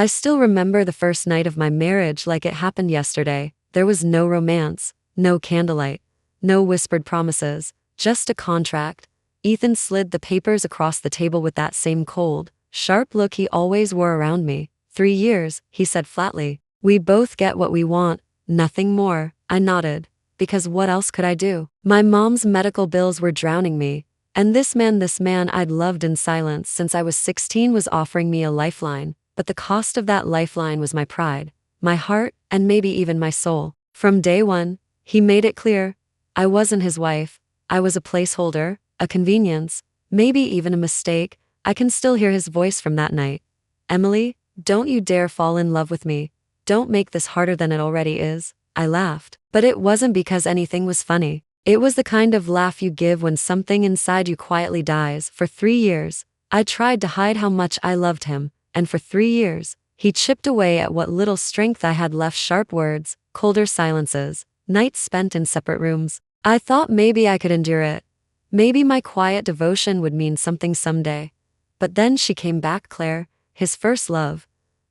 I still remember the first night of my marriage like it happened yesterday. There was no romance, no candlelight, no whispered promises, just a contract. Ethan slid the papers across the table with that same cold, sharp look he always wore around me. 3 years, he said flatly. We both get what we want, nothing more. I nodded. Because what else could I do? My mom's medical bills were drowning me. And this man I'd loved in silence since I was 16 was offering me a lifeline. But the cost of that lifeline was my pride, my heart, and maybe even my soul. From day one, he made it clear. I wasn't his wife. I was a placeholder, a convenience, maybe even a mistake. I can still hear his voice from that night. Emily, don't you dare fall in love with me. Don't make this harder than it already is. I laughed. But it wasn't because anything was funny. It was the kind of laugh you give when something inside you quietly dies. For 3 years, I tried to hide how much I loved him, and for 3 years, he chipped away at what little strength I had left. Sharp words, colder silences, nights spent in separate rooms. I thought maybe I could endure it. Maybe my quiet devotion would mean something someday. But then she came back, Claire, his first love,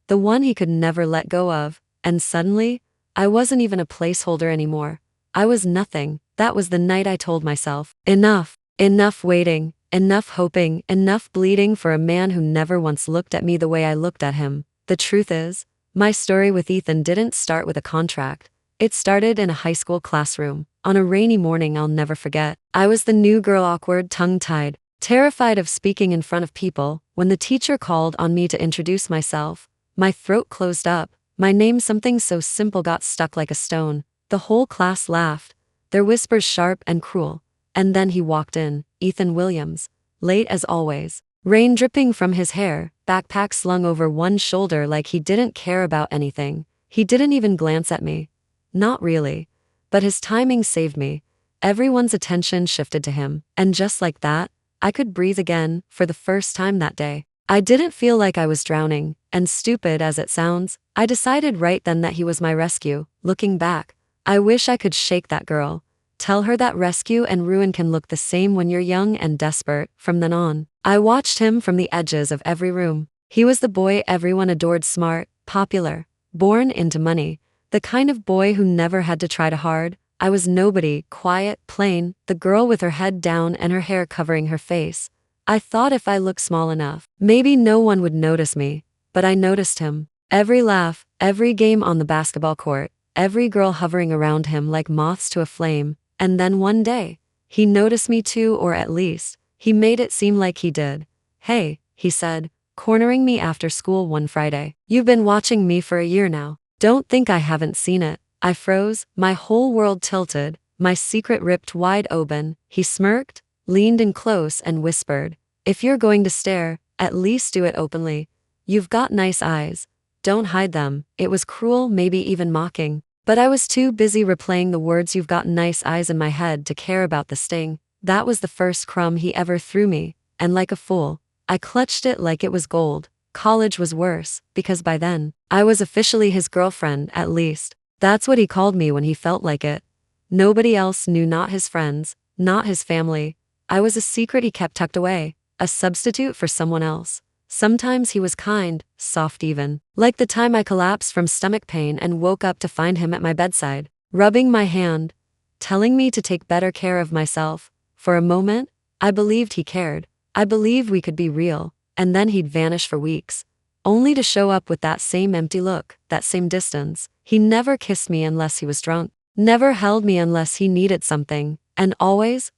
the one he could never let go of, and suddenly, I wasn't even a placeholder anymore. I was nothing. That was the night I told myself, enough, enough waiting, enough hoping, enough bleeding for a man who never once looked at me the way I looked at him. The truth is, my story with Ethan didn't start with a contract. It started in a high school classroom, on a rainy morning I'll never forget. I was the new girl, awkward, tongue-tied, terrified of speaking in front of people. When the teacher called on me to introduce myself, my throat closed up. My name, something so simple, got stuck like a stone. The whole class laughed, their whispers sharp and cruel. And then he walked in, Ethan Williams, late as always, rain dripping from his hair, backpack slung over one shoulder like he didn't care about anything. He didn't even glance at me. Not really. But his timing saved me. Everyone's attention shifted to him, and just like that, I could breathe again for the first time that day. I didn't feel like I was drowning, and stupid as it sounds, I decided right then that he was my rescue. Looking back, I wish I could shake that girl, tell her that rescue and ruin can look the same when you're young and desperate. From then on, I watched him from the edges of every room. He was the boy everyone adored, smart, popular, born into money, the kind of boy who never had to try too hard. I was nobody, quiet, plain, the girl with her head down and her hair covering her face. I thought if I looked small enough, maybe no one would notice me. But I noticed him. Every laugh, every game on the basketball court, every girl hovering around him like moths to a flame. And then one day, he noticed me too, or at least, he made it seem like he did. Hey, he said, cornering me after school one Friday. You've been watching me for a year now. Don't think I haven't seen it. I froze, my whole world tilted, my secret ripped wide open. He smirked, leaned in close and whispered, if you're going to stare, at least do it openly. You've got nice eyes. Don't hide them. It was cruel, maybe even mocking. But I was too busy replaying the words "you've got nice eyes" in my head to care about the sting. That was the first crumb he ever threw me, and like a fool, I clutched it like it was gold. College was worse, because by then, I was officially his girlfriend, at least. That's what he called me when he felt like it. Nobody else knew, not his friends, not his family. I was a secret he kept tucked away, a substitute for someone else. Sometimes he was kind, soft even, like the time I collapsed from stomach pain and woke up to find him at my bedside, rubbing my hand, telling me to take better care of myself. For a moment, I believed he cared. I believed we could be real, and then he'd vanish for weeks, only to show up with that same empty look, that same distance. He never kissed me unless he was drunk, never held me unless he needed something, and always,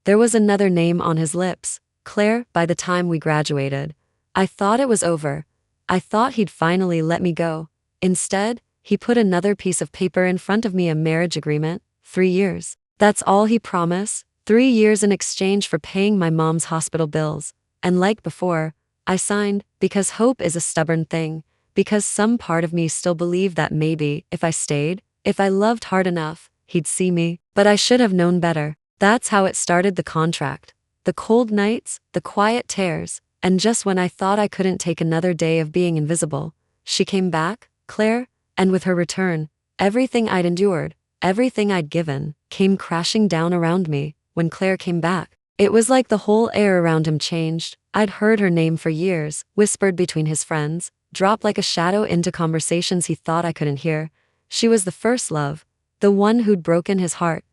there was another name on his lips. Claire. By the time we graduated, I thought it was over. I thought he'd finally let me go. Instead, he put another piece of paper in front of me, a marriage agreement. 3 years. That's all he promised. 3 years in exchange for paying my mom's hospital bills. And like before, I signed, because hope is a stubborn thing, because some part of me still believed that maybe, if I stayed, if I loved hard enough, he'd see me. But I should have known better. That's how it started, the contract. The cold nights, the quiet tears, and just when I thought I couldn't take another day of being invisible, she came back, Claire, and with her return, everything I'd endured, everything I'd given, came crashing down around me. When Claire came back, it was like the whole air around him changed. I'd heard her name for years, whispered between his friends, drop like a shadow into conversations he thought I couldn't hear. She was the first love, the one who'd broken his heart,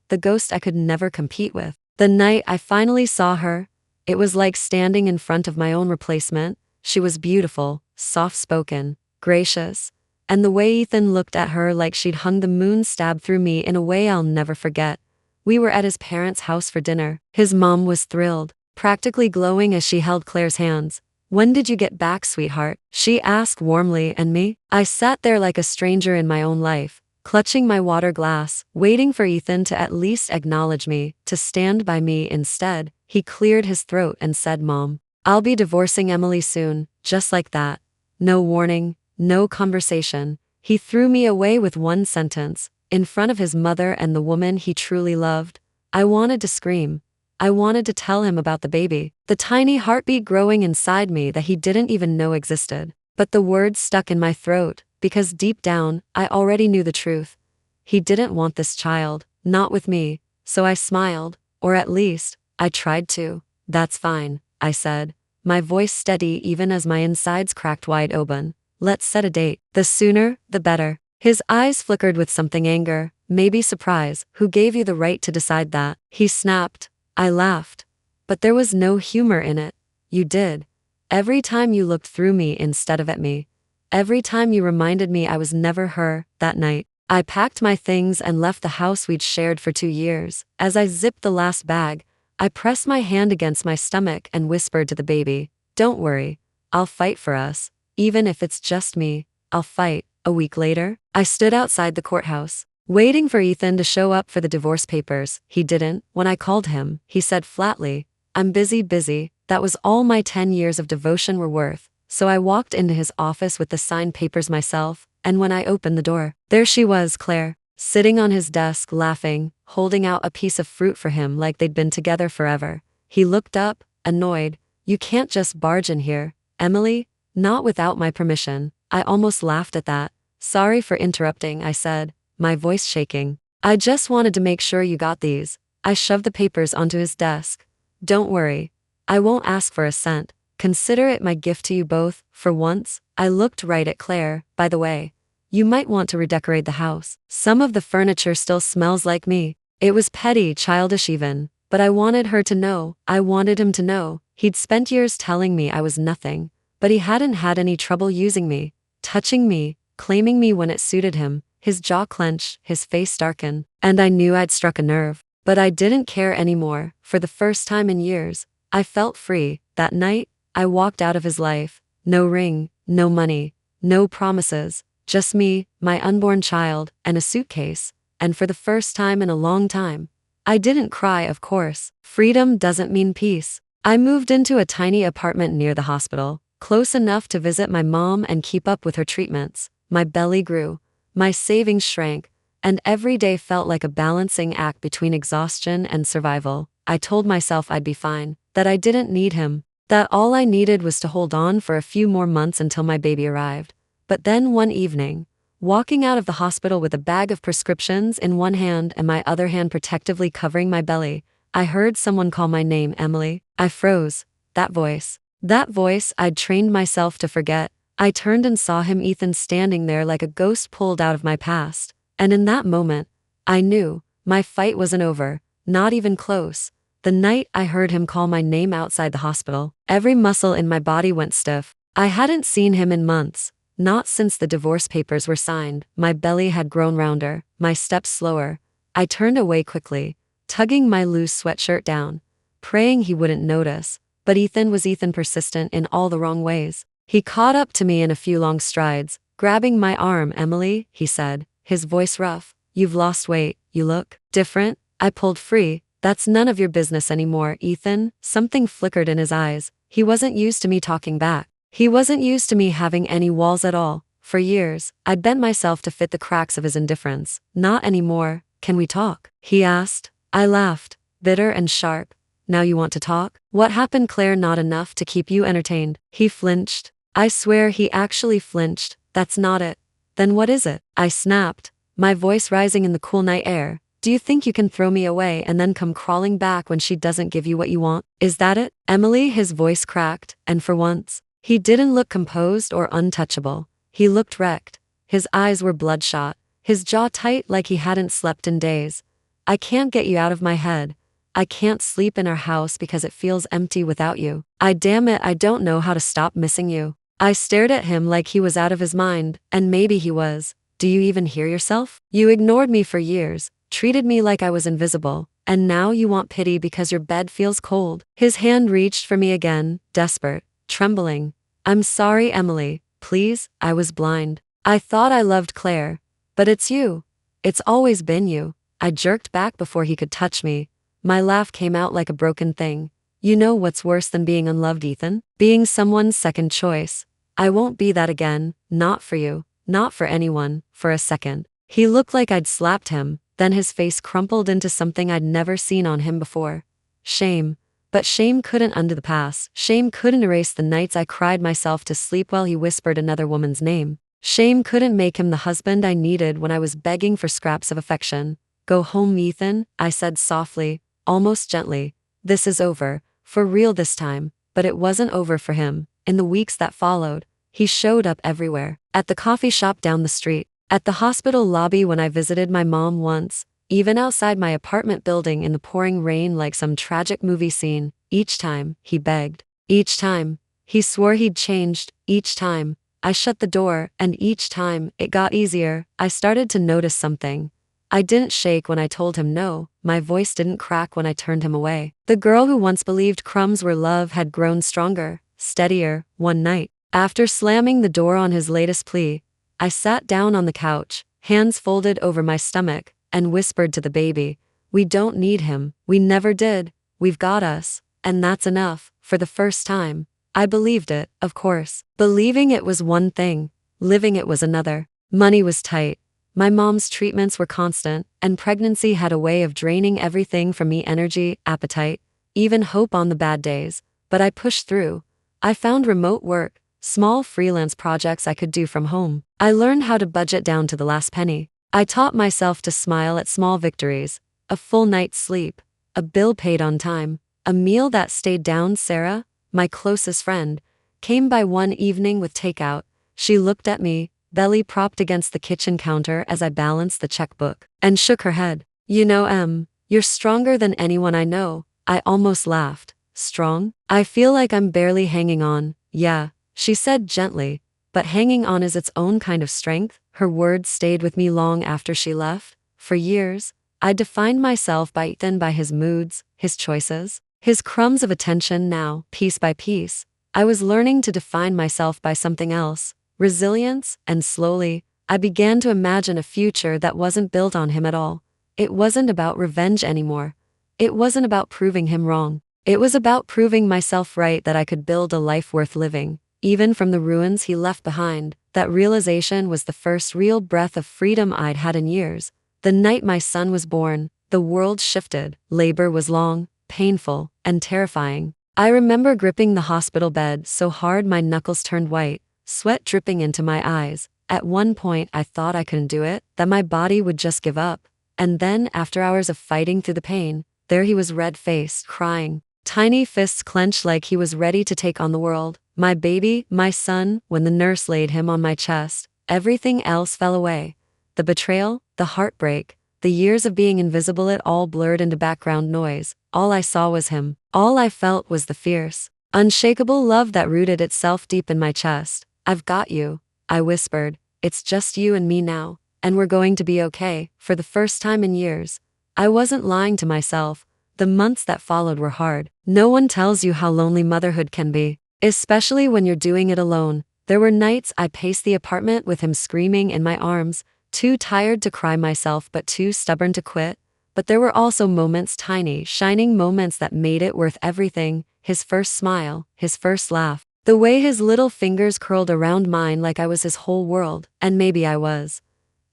the ghost I could never compete with. The night I finally saw her, it was like standing in front of my own replacement. She was beautiful, soft-spoken, gracious, and the way Ethan looked at her like she'd hung the moon stabbed through me in a way I'll never forget. We were at his parents' house for dinner. His mom was thrilled, practically glowing as she held Claire's hands. "When did you get back, sweetheart?" she asked warmly, and me? I sat there like a stranger in my own life, clutching my water glass, waiting for Ethan to at least acknowledge me, to stand by me. Instead, he cleared his throat and said, "Mom, I'll be divorcing Emily soon," just like that. No warning, no conversation. He threw me away with one sentence, in front of his mother and the woman he truly loved. I wanted to scream. I wanted to tell him about the baby, the tiny heartbeat growing inside me that he didn't even know existed. But the words stuck in my throat, because deep down, I already knew the truth. He didn't want this child, not with me, so I smiled, or at least, I tried to. "That's fine," I said, my voice steady even as my insides cracked wide open. "Let's set a date. The sooner, the better." His eyes flickered with something anger, maybe surprise. "Who gave you the right to decide that?" he snapped. I laughed. But there was no humor in it. "You did. Every time you looked through me instead of at me. Every time you reminded me I was never her." That night, I packed my things and left the house we'd shared for 2 years. As I zipped the last bag, I pressed my hand against my stomach and whispered to the baby, "Don't worry. I'll fight for us. Even if it's just me, I'll fight." A week later, I stood outside the courthouse, waiting for Ethan to show up for the divorce papers. He didn't. When I called him, he said flatly, "I'm busy." That was all my 10 years of devotion were worth. So I walked into his office with the signed papers myself, and when I opened the door, there she was, Claire, sitting on his desk laughing, holding out a piece of fruit for him like they'd been together forever. He looked up, annoyed. "You can't just barge in here, Emily, not without my permission." I almost laughed at that. "Sorry for interrupting," I said, my voice shaking. "I just wanted to make sure you got these." I shoved the papers onto his desk. "Don't worry. I won't ask for a cent. Consider it my gift to you both, for once." I looked right at Claire. "By the way, you might want to redecorate the house. Some of the furniture still smells like me." It was petty, childish even, but I wanted her to know. I wanted him to know. He'd spent years telling me I was nothing, but he hadn't had any trouble using me, touching me, claiming me when it suited him. His jaw clenched, his face darkened, and I knew I'd struck a nerve. But I didn't care anymore. For the first time in years, I felt free. That night, I walked out of his life. No ring, no money, no promises, just me, my unborn child, and a suitcase. And for the first time in a long time, I didn't cry, of course. Freedom doesn't mean peace. I moved into a tiny apartment near the hospital, close enough to visit my mom and keep up with her treatments. My belly grew, my savings shrank, and every day felt like a balancing act between exhaustion and survival. I told myself I'd be fine, that I didn't need him, that all I needed was to hold on for a few more months until my baby arrived. But then one evening, walking out of the hospital with a bag of prescriptions in one hand and my other hand protectively covering my belly, I heard someone call my name, "Emily." I froze. That voice I'd trained myself to forget. I turned and saw him, Ethan, standing there like a ghost pulled out of my past. And in that moment, I knew my fight wasn't over, not even close. The night I heard him call my name outside the hospital, every muscle in my body went stiff. I hadn't seen him in months, not since the divorce papers were signed. My belly had grown rounder, my steps slower. I turned away quickly, tugging my loose sweatshirt down, praying he wouldn't notice. But Ethan was persistent in all the wrong ways. He caught up to me in a few long strides, grabbing my arm. "Emily," he said, his voice rough, "you've lost weight, you look different." I pulled free. "That's none of your business anymore, Ethan." Something flickered in his eyes. He wasn't used to me talking back. He wasn't used to me having any walls at all. For years, I'd bent myself to fit the cracks of his indifference. "Not anymore. Can we talk?" he asked. I laughed, bitter and sharp. "Now you want to talk? What happened, Claire? Not enough to keep you entertained?" He flinched. I swear he actually flinched. "That's not it." "Then what is it?" I snapped, my voice rising in the cool night air. "Do you think you can throw me away and then come crawling back when she doesn't give you what you want? Is that it?" "Emily," his voice cracked, and for once, He didn't look composed or untouchable. He looked wrecked. His eyes were bloodshot, his jaw tight like he hadn't slept in days. I can't get you out of my head. I can't sleep in our house because it feels empty without you. Damn it, I don't know how to stop missing you. I stared at him like he was out of his mind, and maybe he was. Do you even hear yourself? You ignored me for years, treated me like I was invisible, and now you want pity because your bed feels cold. His hand reached for me again, desperate, trembling. I'm sorry, Emily, please, I was blind. I thought I loved Claire. But it's you. It's always been you. I jerked back before he could touch me. My laugh came out like a broken thing. You know what's worse than being unloved, Ethan? Being someone's second choice. I won't be that again, not for you, not for anyone, for a second. He looked like I'd slapped him, then his face crumpled into something I'd never seen on him before. Shame. But shame couldn't undo the past. Shame couldn't erase the nights I cried myself to sleep while he whispered another woman's name. Shame couldn't make him the husband I needed when I was begging for scraps of affection. Go home, Ethan, I said softly, almost gently. This is over, for real this time. But it wasn't over for him. In the weeks that followed, he showed up everywhere. At the coffee shop down the street, at the hospital lobby when I visited my mom once, even outside my apartment building in the pouring rain like some tragic movie scene. Each time, he begged. Each time, he swore he'd changed. Each time, I shut the door, and each time, it got easier. I started to notice something. I didn't shake when I told him no, my voice didn't crack when I turned him away. The girl who once believed crumbs were love had grown stronger, steadier. One night, after slamming the door on his latest plea, I sat down on the couch, hands folded over my stomach, and whispered to the baby, we don't need him, we never did, we've got us, and that's enough. For the first time, I believed it, of course. Believing it was one thing, living it was another. Money was tight. My mom's treatments were constant, and pregnancy had a way of draining everything from me: energy, appetite, even hope on the bad days. But I pushed through. I found remote work, small freelance projects I could do from home. I learned how to budget down to the last penny. I taught myself to smile at small victories: a full night's sleep, a bill paid on time, a meal that stayed down. Sarah, my closest friend, came by one evening with takeout. She looked at me, belly propped against the kitchen counter as I balanced the checkbook, and shook her head. You know, you're stronger than anyone I know. I almost laughed. Strong? I feel like I'm barely hanging on. Yeah, she said gently, but hanging on is its own kind of strength. Her words stayed with me long after she left. For years, I defined myself by Ethan, by his moods, his choices, his crumbs of attention. Now, piece by piece, I was learning to define myself by something else: resilience. And slowly, I began to imagine a future that wasn't built on him at all. It wasn't about revenge anymore. It wasn't about proving him wrong. It was about proving myself right, that I could build a life worth living, even from the ruins he left behind. That realization was the first real breath of freedom I'd had in years. The night my son was born, the world shifted. Labor was long, painful, and terrifying. I remember gripping the hospital bed so hard my knuckles turned white, sweat dripping into my eyes. At one point I thought I couldn't do it, that my body would just give up. And then, after hours of fighting through the pain, there he was, red-faced, crying, tiny fists clenched like he was ready to take on the world. My baby, my son. When the nurse laid him on my chest, everything else fell away. The betrayal, the heartbreak, the years of being invisible, it all blurred into background noise. All I saw was him. All I felt was the fierce, unshakable love that rooted itself deep in my chest. I've got you, I whispered. It's just you and me now, and we're going to be okay. For the first time in years, I wasn't lying to myself. The months that followed were hard. No one tells you how lonely motherhood can be, especially when you're doing it alone. There were nights I paced the apartment with him screaming in my arms, too tired to cry myself but too stubborn to quit. But there were also moments, tiny, shining moments that made it worth everything. His first smile, his first laugh, the way his little fingers curled around mine like I was his whole world. And maybe I was.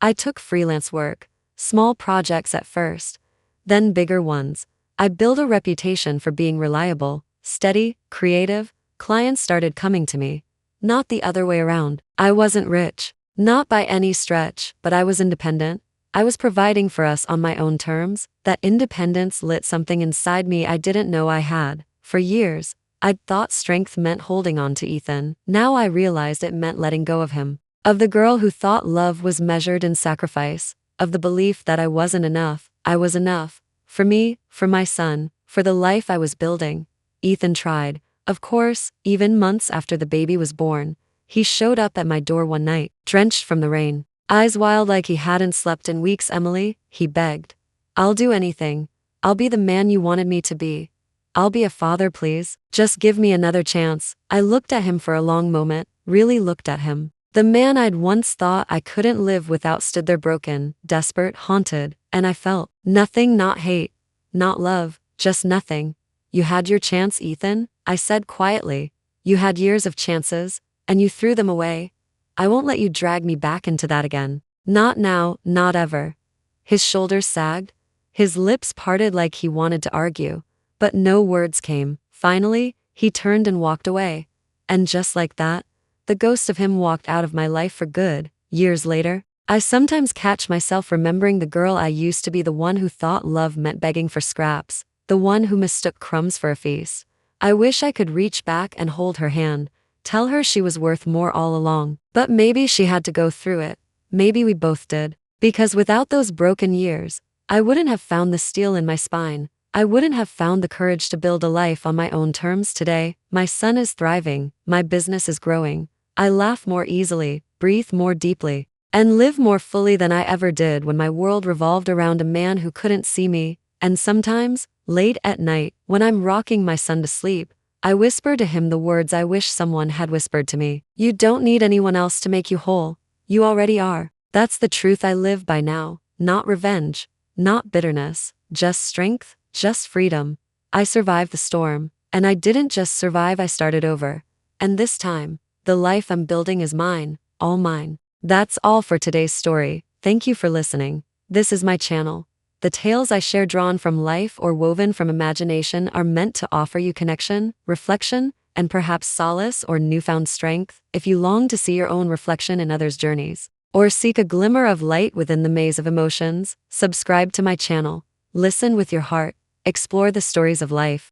I took freelance work, small projects at first, then bigger ones. I built a reputation for being reliable, steady, creative. Clients started coming to me. Not the other way around. I wasn't rich, not by any stretch, but I was independent. I was providing for us on my own terms. That independence lit something inside me I didn't know I had. For years, I'd thought strength meant holding on to Ethan. Now I realized it meant letting go of him. Of the girl who thought love was measured in sacrifice. Of the belief that I wasn't enough. I was enough. For me, for my son, for the life I was building. Ethan tried. Of course, even months after the baby was born. He showed up at my door one night, drenched from the rain. Eyes wild like he hadn't slept in weeks. Emily, he begged. I'll do anything. I'll be the man you wanted me to be. I'll be a father, please. Just give me another chance. I looked at him for a long moment, really looked at him. The man I'd once thought I couldn't live without stood there broken, desperate, haunted, and I felt nothing, not hate, not love, just nothing. You had your chance, Ethan, I said quietly. You had years of chances, and you threw them away. I won't let you drag me back into that again. Not now, not ever. His shoulders sagged. His lips parted like he wanted to argue, but no words came. Finally, he turned and walked away. And just like that, the ghost of him walked out of my life for good. Years later, I sometimes catch myself remembering the girl I used to be, the one who thought love meant begging for scraps, the one who mistook crumbs for a feast. I wish I could reach back and hold her hand, tell her she was worth more all along. But maybe she had to go through it. Maybe we both did. Because without those broken years, I wouldn't have found the steel in my spine. I wouldn't have found the courage to build a life on my own terms. Today, my son is thriving, my business is growing. I laugh more easily, breathe more deeply, and live more fully than I ever did when my world revolved around a man who couldn't see me. And sometimes, late at night, when I'm rocking my son to sleep, I whisper to him the words I wish someone had whispered to me. You don't need anyone else to make you whole. You already are. That's the truth I live by now. Not revenge, not bitterness, just strength, just freedom. I survived the storm, and I didn't just survive, I started over. And this time, the life I'm building is mine, all mine. That's all for today's story. Thank you for listening. This is my channel. The tales I share, drawn from life or woven from imagination, are meant to offer you connection, reflection, and perhaps solace or newfound strength. If you long to see your own reflection in others' journeys, or seek a glimmer of light within the maze of emotions, subscribe to my channel. Listen with your heart. Explore the stories of life.